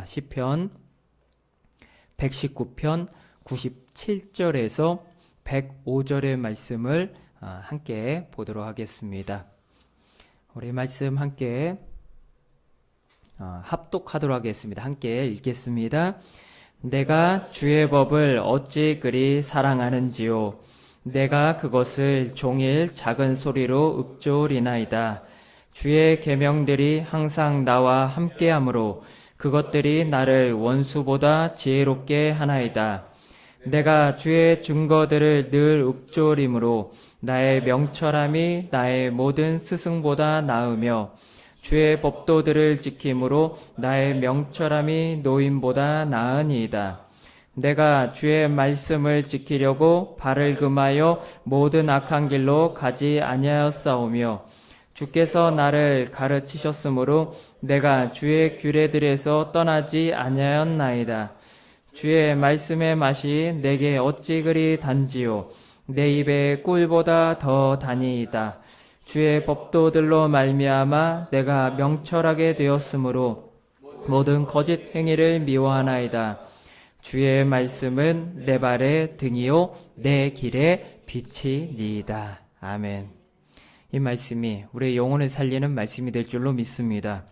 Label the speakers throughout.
Speaker 1: 시편 119편 97절에서 105절의 말씀을 함께 보도록 하겠습니다. 우리 말씀 함께 합독하도록 하겠습니다. 함께 읽겠습니다. 내가 주의 법을 어찌 그리 사랑하는지요. 내가 그것을 종일 작은 소리로 읊조리나이다. 주의 계명들이 항상 나와 함께하므로 그것들이 나를 원수보다 지혜롭게 하나이다. 내가 주의 증거들을 늘 읊조림으로 나의 명철함이 나의 모든 스승보다 나으며 주의 법도들을 지킴으로 나의 명철함이 노인보다 나으니이다. 내가 주의 말씀을 지키려고 발을 금하여 모든 악한 길로 가지 아니하였사오며 주께서 나를 가르치셨으므로 내가 주의 규례들에서 떠나지 아니하였나이다. 주의 말씀의 맛이 내게 어찌 그리 단지요. 내 입에 꿀보다 더 다니이다. 주의 법도들로 말미암아 내가 명철하게 되었으므로 모든 거짓 행위를 미워하나이다. 주의 말씀은 내 발의 등이요 내 길의 빛이니이다. 아멘. 이 말씀이 우리의 영혼을 살리는 말씀이 될 줄로 믿습니다.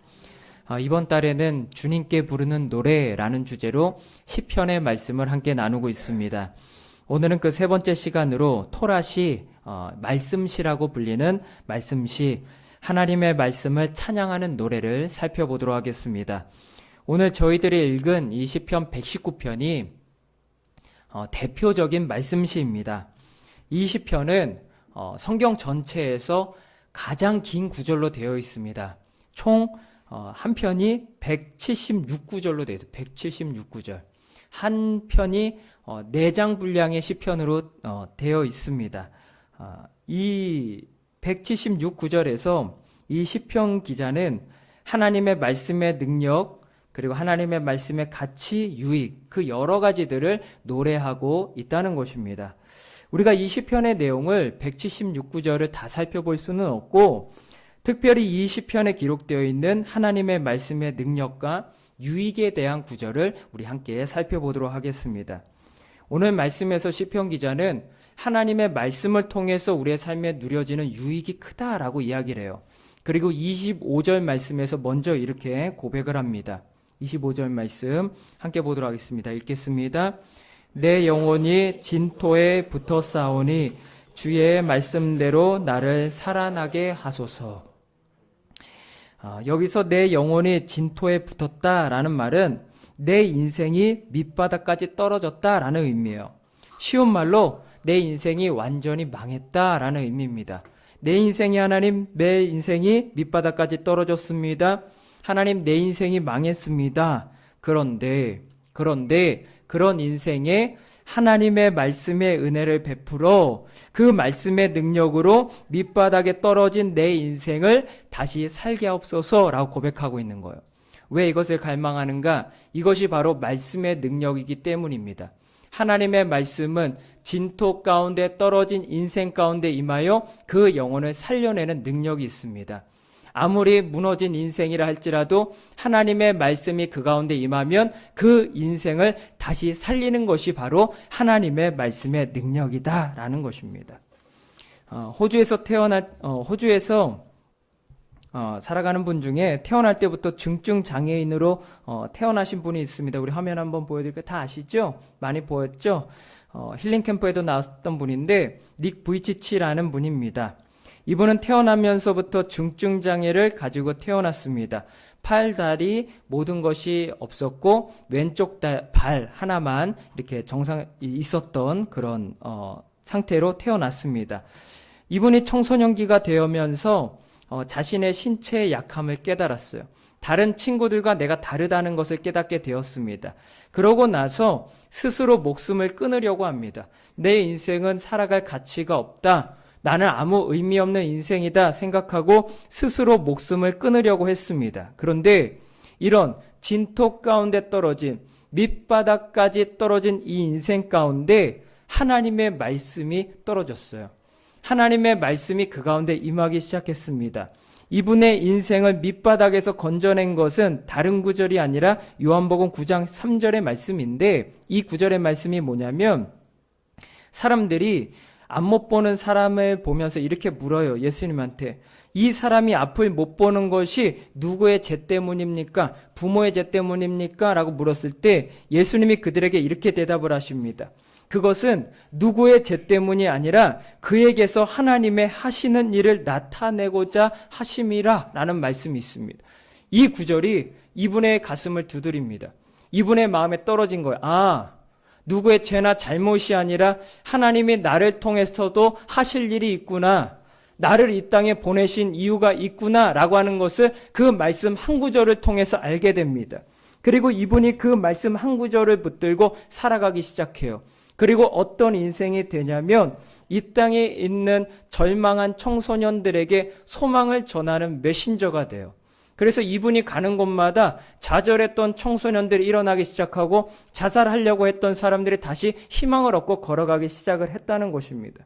Speaker 1: 이번 달에는 주님께 부르는 노래라는 주제로 시편의 말씀을 함께 나누고 있습니다. 오늘은 그 세 번째 시간으로 토라시, 말씀시라고 불리는 말씀시, 하나님의 말씀을 찬양하는 노래를 살펴보도록 하겠습니다. 오늘 저희들이 읽은 이 시편 119편이 대표적인 말씀시입니다. 이 시편은 성경 전체에서 가장 긴 구절로 되어 있습니다. 총 한 편이 176구절로 되어 있어요. 176구절. 한 편이 4장 분량의 시편으로 되어 있습니다. 이 176구절에서 이 시편 기자는 하나님의 말씀의 능력 그리고 하나님의 말씀의 가치, 유익 그 여러 가지들을 노래하고 있다는 것입니다. 우리가 이 시편의 내용을 176구절을 다 살펴볼 수는 없고 특별히 이 시편에 기록되어 있는 하나님의 말씀의 능력과 유익에 대한 구절을 우리 함께 살펴보도록 하겠습니다. 오늘 말씀에서 시편 기자는 하나님의 말씀을 통해서 우리의 삶에 누려지는 유익이 크다라고 이야기를 해요. 그리고 25절 말씀에서 먼저 이렇게 고백을 합니다. 25절 말씀 함께 보도록 하겠습니다. 읽겠습니다. 내 영혼이 진토에 붙어 싸우니 주의 말씀대로 나를 살아나게 하소서. 여기서 내 영혼이 진토에 붙었다라는 말은 내 인생이 밑바닥까지 떨어졌다라는 의미예요. 쉬운 말로 내 인생이 완전히 망했다라는 의미입니다. 내 인생이 하나님, 내 인생이 밑바닥까지 떨어졌습니다. 하나님, 내 인생이 망했습니다. 그런데 그런 인생에 하나님의 말씀의 은혜를 베풀어 그 말씀의 능력으로 밑바닥에 떨어진 내 인생을 다시 살게 하옵소서라고 고백하고 있는 거예요. 왜 이것을 갈망하는가? 이것이 바로 말씀의 능력이기 때문입니다. 하나님의 말씀은 진토 가운데 떨어진 인생 가운데 임하여 그 영혼을 살려내는 능력이 있습니다. 아무리 무너진 인생이라 할지라도 하나님의 말씀이 그 가운데 임하면 그 인생을 다시 살리는 것이 바로 하나님의 말씀의 능력이다라는 것입니다. 호주에서 살아가는 분 중에 태어날 때부터 중증 장애인으로 태어나신 분이 있습니다. 우리 화면 한번 보여드릴까요? 다 아시죠? 많이 보였죠? 힐링 캠프에도 나왔던 분인데 닉 부이치치라는 분입니다. 이분은 태어나면서부터 중증 장애를 가지고 태어났습니다. 팔, 다리 모든 것이 없었고 왼쪽 발 하나만 이렇게 정상 있었던 그런 상태로 태어났습니다. 이분이 청소년기가 되면서 자신의 신체의 약함을 깨달았어요. 다른 친구들과 내가 다르다는 것을 깨닫게 되었습니다. 그러고 나서 스스로 목숨을 끊으려고 합니다. 내 인생은 살아갈 가치가 없다. 나는 아무 의미 없는 인생이다 생각하고 스스로 목숨을 끊으려고 했습니다. 그런데 이런 진토 가운데 떨어진 밑바닥까지 떨어진 이 인생 가운데 하나님의 말씀이 떨어졌어요. 하나님의 말씀이 그 가운데 임하기 시작했습니다. 이분의 인생을 밑바닥에서 건져낸 것은 다른 구절이 아니라 요한복음 9장 3절의 말씀인데, 이 구절의 말씀이 뭐냐면 사람들이 앞 못 보는 사람을 보면서 이렇게 물어요. 예수님한테. 이 사람이 앞을 못 보는 것이 누구의 죄 때문입니까? 부모의 죄 때문입니까? 라고 물었을 때 예수님이 그들에게 이렇게 대답을 하십니다. 그것은 누구의 죄 때문이 아니라 그에게서 하나님의 하시는 일을 나타내고자 하심이라 라는 말씀이 있습니다. 이 구절이 이분의 가슴을 두드립니다. 이분의 마음에 떨어진 거예요. 누구의 죄나 잘못이 아니라 하나님이 나를 통해서도 하실 일이 있구나. 나를 이 땅에 보내신 이유가 있구나 라고 하는 것을 그 말씀 한 구절을 통해서 알게 됩니다. 그리고 이분이 그 말씀 한 구절을 붙들고 살아가기 시작해요. 그리고 어떤 인생이 되냐면 이 땅에 있는 절망한 청소년들에게 소망을 전하는 메신저가 돼요. 그래서 이분이 가는 곳마다 좌절했던 청소년들이 일어나기 시작하고 자살하려고 했던 사람들이 다시 희망을 얻고 걸어가기 시작을 했다는 것입니다.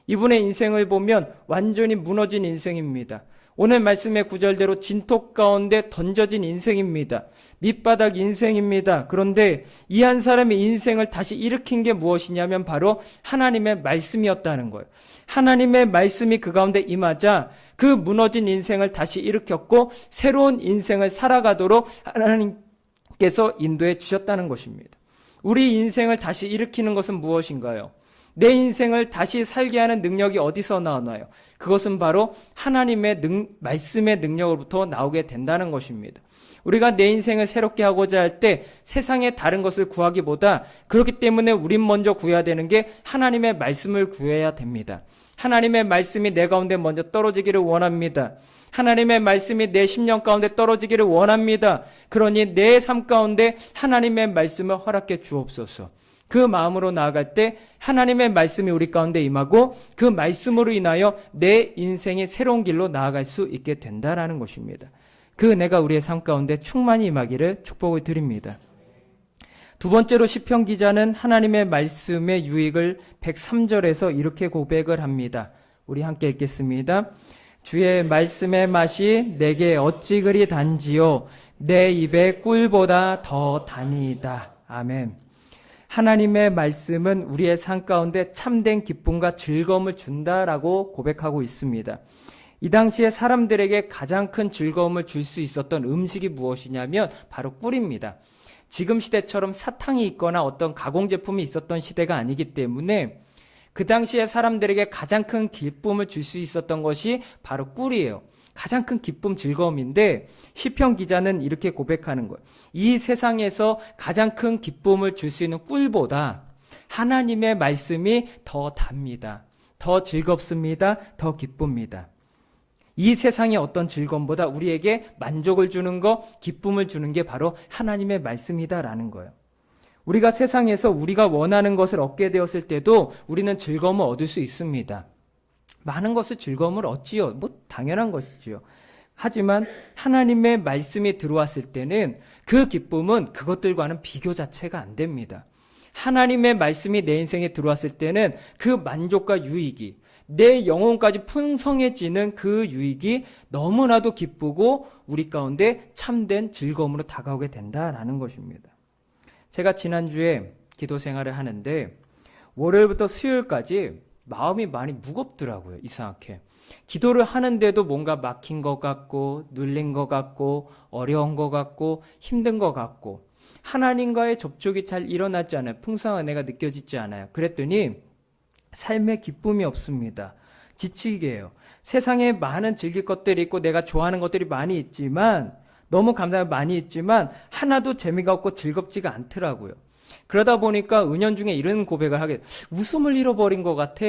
Speaker 1: 이분의 인생을 보면 완전히 무너진 인생입니다. 오늘 말씀의 구절대로 진토 가운데 던져진 인생입니다. 밑바닥 인생입니다. 그런데 이 한 사람의 인생을 다시 일으킨 게 무엇이냐면 바로 하나님의 말씀이었다는 거예요. 하나님의 말씀이 그 가운데 임하자 그 무너진 인생을 다시 일으켰고 새로운 인생을 살아가도록 하나님께서 인도해 주셨다는 것입니다. 우리 인생을 다시 일으키는 것은 무엇인가요? 내 인생을 다시 살게 하는 능력이 어디서 나오나요? 그것은 바로 하나님의 말씀의 능력으로부터 나오게 된다는 것입니다. 우리가 내 인생을 새롭게 하고자 할 때 세상의 다른 것을 구하기보다 그렇기 때문에 우린 먼저 구해야 되는 게 하나님의 말씀을 구해야 됩니다. 하나님의 말씀이 내 가운데 먼저 떨어지기를 원합니다. 하나님의 말씀이 내 심령 가운데 떨어지기를 원합니다. 그러니 내 삶 가운데 하나님의 말씀을 허락해 주옵소서. 그 마음으로 나아갈 때 하나님의 말씀이 우리 가운데 임하고 그 말씀으로 인하여 내 인생이 새로운 길로 나아갈 수 있게 된다라는 것입니다. 그 은혜가 우리의 삶 가운데 충만히 임하기를 축복을 드립니다. 두 번째로 시편 기자는 하나님의 말씀의 유익을 103절에서 이렇게 고백을 합니다. 우리 함께 읽겠습니다. 주의 말씀의 맛이 내게 어찌 그리 단지요 내 입에 꿀보다 더 다니이다. 아멘. 하나님의 말씀은 우리의 삶 가운데 참된 기쁨과 즐거움을 준다라고 고백하고 있습니다. 이 당시에 사람들에게 가장 큰 즐거움을 줄 수 있었던 음식이 무엇이냐면 바로 꿀입니다. 지금 시대처럼 사탕이 있거나 어떤 가공제품이 있었던 시대가 아니기 때문에 그 당시에 사람들에게 가장 큰 기쁨을 줄 수 있었던 것이 바로 꿀이에요. 가장 큰 기쁨, 즐거움인데 시편 기자는 이렇게 고백하는 거예요. 이 세상에서 가장 큰 기쁨을 줄 수 있는 꿀보다 하나님의 말씀이 더 답니다. 더 즐겁습니다. 더 기쁩니다. 이 세상의 어떤 즐거움보다 우리에게 만족을 주는 것, 기쁨을 주는 게 바로 하나님의 말씀이다라는 거예요. 우리가 세상에서 우리가 원하는 것을 얻게 되었을 때도 우리는 즐거움을 얻을 수 있습니다. 많은 것을 즐거움을 얻지요. 당연한 것이지요. 하지만 하나님의 말씀이 들어왔을 때는 그 기쁨은 그것들과는 비교 자체가 안 됩니다. 하나님의 말씀이 내 인생에 들어왔을 때는 그 만족과 유익이 내 영혼까지 풍성해지는 그 유익이 너무나도 기쁘고 우리 가운데 참된 즐거움으로 다가오게 된다라는 것입니다. 제가 지난주에 기도 생활을 하는데 월요일부터 수요일까지 마음이 많이 무겁더라고요. 이상하게. 기도를 하는데도 뭔가 막힌 것 같고 눌린 것 같고 어려운 것 같고 힘든 것 같고 하나님과의 접촉이 잘 일어나지 않아요. 풍성한 은혜가 느껴지지 않아요. 그랬더니 삶에 기쁨이 없습니다. 지치게 해요. 세상에 많은 즐길 것들이 있고 내가 좋아하는 것들이 많이 있지만 너무 감사하게 많이 있지만 하나도 재미가 없고 즐겁지가 않더라고요. 그러다 보니까 은연중에 이런 고백을 하게 돼요. 웃음을 잃어버린 것 같아.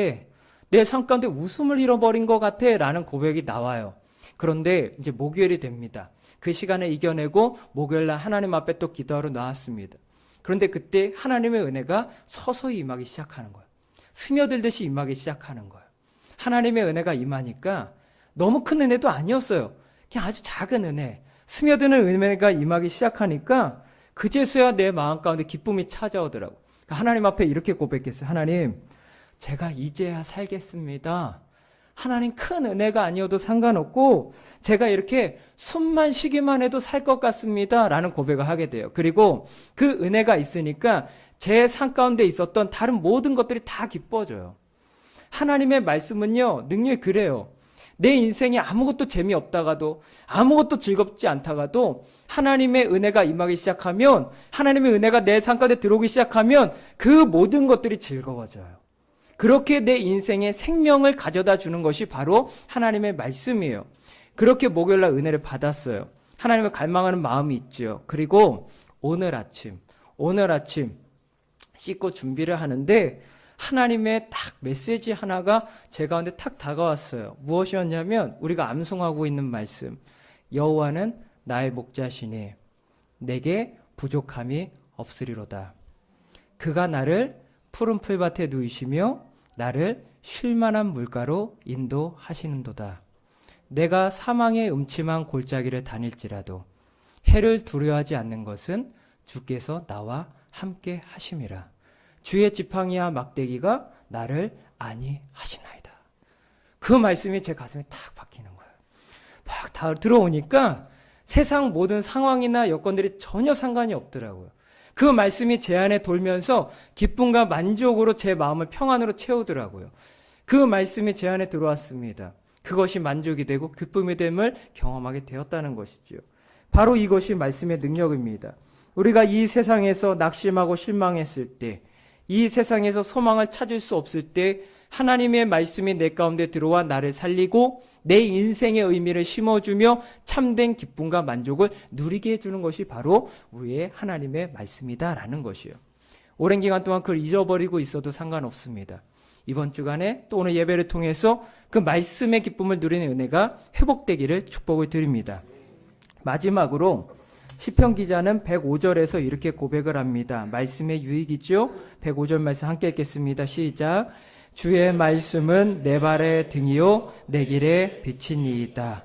Speaker 1: 내 삶 가운데 웃음을 잃어버린 것 같아 라는 고백이 나와요. 그런데 이제 목요일이 됩니다. 그 시간을 이겨내고 목요일날 하나님 앞에 또 기도하러 나왔습니다. 그런데 그때 하나님의 은혜가 서서히 임하기 시작하는 거예요. 스며들듯이 임하기 시작하는 거예요. 하나님의 은혜가 임하니까 너무 큰 은혜도 아니었어요. 그냥 아주 작은 은혜. 스며드는 은혜가 임하기 시작하니까 그제서야 내 마음 가운데 기쁨이 찾아오더라고요. 하나님 앞에 이렇게 고백했어요. 하나님, 제가 이제야 살겠습니다. 하나님 큰 은혜가 아니어도 상관없고 제가 이렇게 숨만 쉬기만 해도 살 것 같습니다 라는 고백을 하게 돼요. 그리고 그 은혜가 있으니까 제 삶 가운데 있었던 다른 모든 것들이 다 기뻐져요. 하나님의 말씀은요, 능력이 그래요. 내 인생에 아무것도 재미없다가도, 아무것도 즐겁지 않다가도 하나님의 은혜가 임하기 시작하면, 하나님의 은혜가 내 삶 가운데 들어오기 시작하면 그 모든 것들이 즐거워져요. 그렇게 내 인생에 생명을 가져다 주는 것이 바로 하나님의 말씀이에요. 그렇게 목요일날 은혜를 받았어요. 하나님을 갈망하는 마음이 있죠. 그리고 오늘 아침 씻고 준비를 하는데 하나님의 딱 메시지 하나가 제 가운데 탁 다가왔어요. 무엇이었냐면 우리가 암송하고 있는 말씀, 여호와는 나의 목자시니 내게 부족함이 없으리로다. 그가 나를 푸른 풀밭에 누이시며 나를 쉴만한 물가로 인도하시는도다. 내가 사망의 음침한 골짜기를 다닐지라도 해를 두려워하지 않는 것은 주께서 나와 함께 하심이라. 주의 지팡이와 막대기가 나를 안위하시나이다. 그 말씀이 제 가슴에 탁 박히는 거예요. 막 다 들어오니까 세상 모든 상황이나 여건들이 전혀 상관이 없더라고요. 그 말씀이 제 안에 돌면서 기쁨과 만족으로 제 마음을 평안으로 채우더라고요. 그 말씀이 제 안에 들어왔습니다. 그것이 만족이 되고 기쁨이 됨을 경험하게 되었다는 것이죠. 바로 이것이 말씀의 능력입니다. 우리가 이 세상에서 낙심하고 실망했을 때, 이 세상에서 소망을 찾을 수 없을 때 하나님의 말씀이 내 가운데 들어와 나를 살리고 내 인생의 의미를 심어주며 참된 기쁨과 만족을 누리게 해주는 것이 바로 우리의 하나님의 말씀이다라는 것이에요. 오랜 기간 동안 그걸 잊어버리고 있어도 상관없습니다. 이번 주간에 또 오늘 예배를 통해서 그 말씀의 기쁨을 누리는 은혜가 회복되기를 축복을 드립니다. 마지막으로 시편 기자는 105절에서 이렇게 고백을 합니다. 말씀의 유익이죠. 105절 말씀 함께 읽겠습니다. 시작. 주의 말씀은 내 발의 등이요 내 길의 빛이니이다.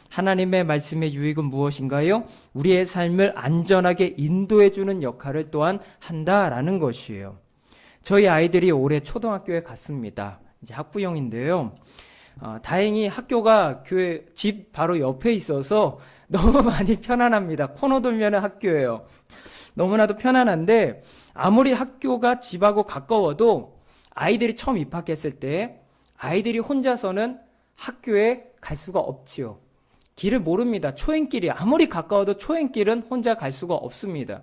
Speaker 1: 하나님의 말씀의 유익은 무엇인가요? 우리의 삶을 안전하게 인도해 주는 역할을 또한 한다라는 것이에요. 저희 아이들이 올해 초등학교에 갔습니다. 이제 학부형인데요. 다행히 학교가 교회 집 바로 옆에 있어서 너무 많이 편안합니다. 코너 돌면 학교예요. 너무나도 편안한데 아무리 학교가 집하고 가까워도 아이들이 처음 입학했을 때 아이들이 혼자서는 학교에 갈 수가 없지요. 길을 모릅니다. 초행길이 아무리 가까워도 초행길은 혼자 갈 수가 없습니다.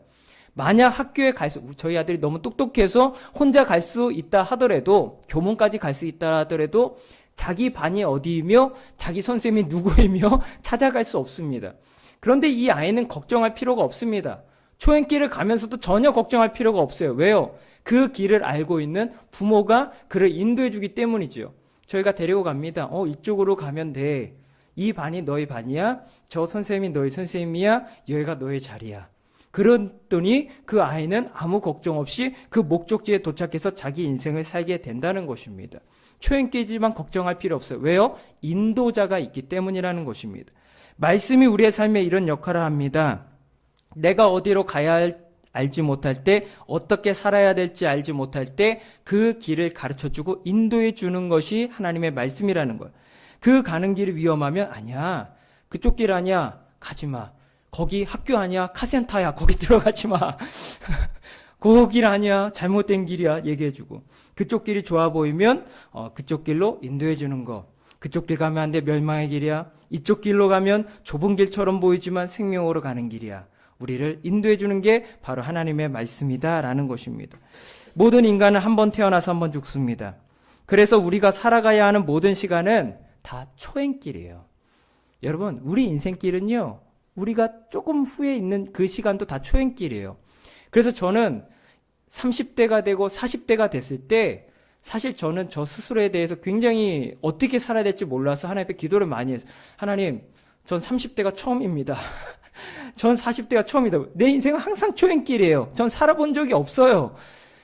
Speaker 1: 만약 학교에 저희 아들이 너무 똑똑해서 혼자 갈 수 있다 하더라도 교문까지 갈 수 있다 하더라도 자기 반이 어디이며 자기 선생님이 누구이며 찾아갈 수 없습니다. 그런데 이 아이는 걱정할 필요가 없습니다. 초행길을 가면서도 전혀 걱정할 필요가 없어요. 왜요? 그 길을 알고 있는 부모가 그를 인도해 주기 때문이죠. 저희가 데리고 갑니다. 이쪽으로 가면 돼. 이 반이 너희 반이야. 저 선생님이 너희 선생님이야. 여기가 너의 자리야. 그랬더니 그 아이는 아무 걱정 없이 그 목적지에 도착해서 자기 인생을 살게 된다는 것입니다. 초행길이지만 걱정할 필요 없어요. 왜요? 인도자가 있기 때문이라는 것입니다. 말씀이 우리의 삶에 이런 역할을 합니다. 내가 어디로 가야 알지 못할 때, 어떻게 살아야 될지 알지 못할 때 그 길을 가르쳐주고 인도해 주는 것이 하나님의 말씀이라는 거예요. 그 가는 길이 위험하면 아니야. 그쪽 길 아니야. 가지 마. 거기 학교 아니야. 카센터야. 거기 들어가지 마. 그 길 아니야. 잘못된 길이야. 얘기해주고. 그쪽 길이 좋아 보이면 그쪽 길로 인도해 주는 거. 그쪽 길 가면 안 돼. 멸망의 길이야. 이쪽 길로 가면 좁은 길처럼 보이지만 생명으로 가는 길이야. 우리를 인도해 주는 게 바로 하나님의 말씀이다라는 것입니다. 모든 인간은 한 번 태어나서 한 번 죽습니다. 그래서 우리가 살아가야 하는 모든 시간은 다 초행길이에요. 여러분, 우리 인생길은요, 우리가 조금 후에 있는 그 시간도 다 초행길이에요. 그래서 저는 30대가 되고 40대가 됐을 때 사실 저는 저 스스로에 대해서 굉장히 어떻게 살아야 될지 몰라서 하나님 앞에 기도를 많이 했어요. 하나님, 전 30대가 처음입니다. 전 40대가 처음이다. 내 인생은 항상 초행길이에요. 전 살아본 적이 없어요.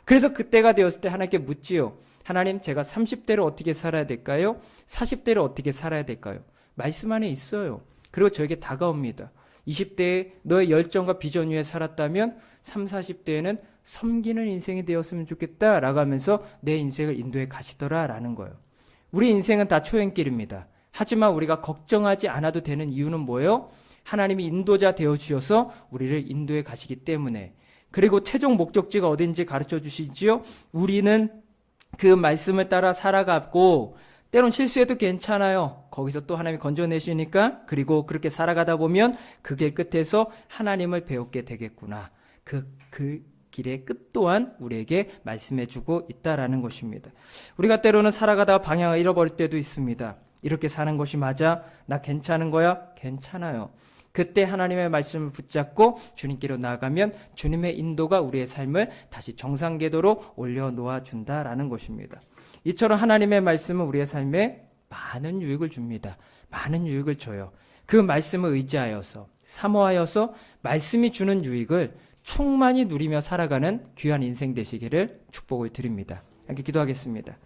Speaker 1: 그래서 그때가 되었을 때 하나님께 묻지요. 하나님, 제가 30대를 어떻게 살아야 될까요? 40대를 어떻게 살아야 될까요? 말씀 안에 있어요. 그리고 저에게 다가옵니다. 20대에 너의 열정과 비전 위에 살았다면 30, 40대에는 섬기는 인생이 되었으면 좋겠다 라고 하면서 내 인생을 인도해 가시더라 라는 거예요. 우리 인생은 다 초행길입니다. 하지만 우리가 걱정하지 않아도 되는 이유는 뭐예요? 하나님이 인도자 되어 주셔서 우리를 인도해 가시기 때문에. 그리고 최종 목적지가 어딘지 가르쳐 주시지요. 우리는 그 말씀을 따라 살아가고 때론 실수해도 괜찮아요. 거기서 또 하나님이 건져내시니까. 그리고 그렇게 살아가다 보면 그 길 끝에서 하나님을 배우게 되겠구나. 그 길의 끝 또한 우리에게 말씀해주고 있다라는 것입니다. 우리가 때로는 살아가다가 방향을 잃어버릴 때도 있습니다. 이렇게 사는 것이 맞아? 나 괜찮은 거야? 괜찮아요. 그때 하나님의 말씀을 붙잡고 주님께로 나아가면 주님의 인도가 우리의 삶을 다시 정상궤도로 올려놓아 준다라는 것입니다. 이처럼 하나님의 말씀은 우리의 삶에 많은 유익을 줍니다. 많은 유익을 줘요. 그 말씀을 의지하여서 사모하여서 말씀이 주는 유익을 충만히 누리며 살아가는 귀한 인생 되시기를 축복을 드립니다. 함께 기도하겠습니다.